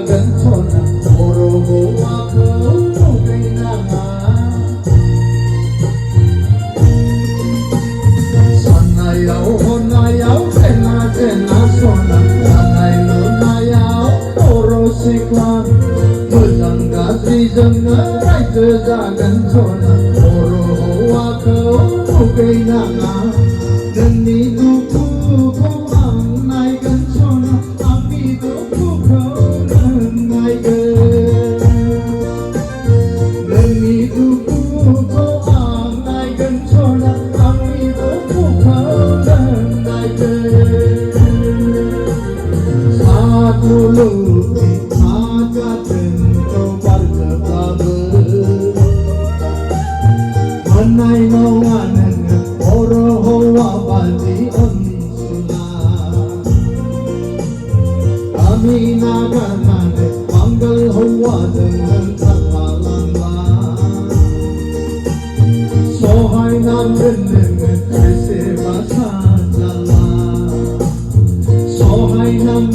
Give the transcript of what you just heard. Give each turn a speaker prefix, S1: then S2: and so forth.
S1: 작은 손은 모르고와 거북이 나가 산나야오 혼나야오 제나 손은 산나이누나야오 오로시카 무장가지 정은 라이트 작은 손은 모르고와 거북이 나가 능이 누구고 ang 나이 근처나 아미도 부커는 나이가 능이 누구고 ang 나이 근처나 아미도 부커는 나이가 사두루기 사가든 또 바르다브 만나이 너와는 오로호와 바지 kami naganane manggal hawa dengan kapalamba sohai nam dengan seseva sajala sohai nam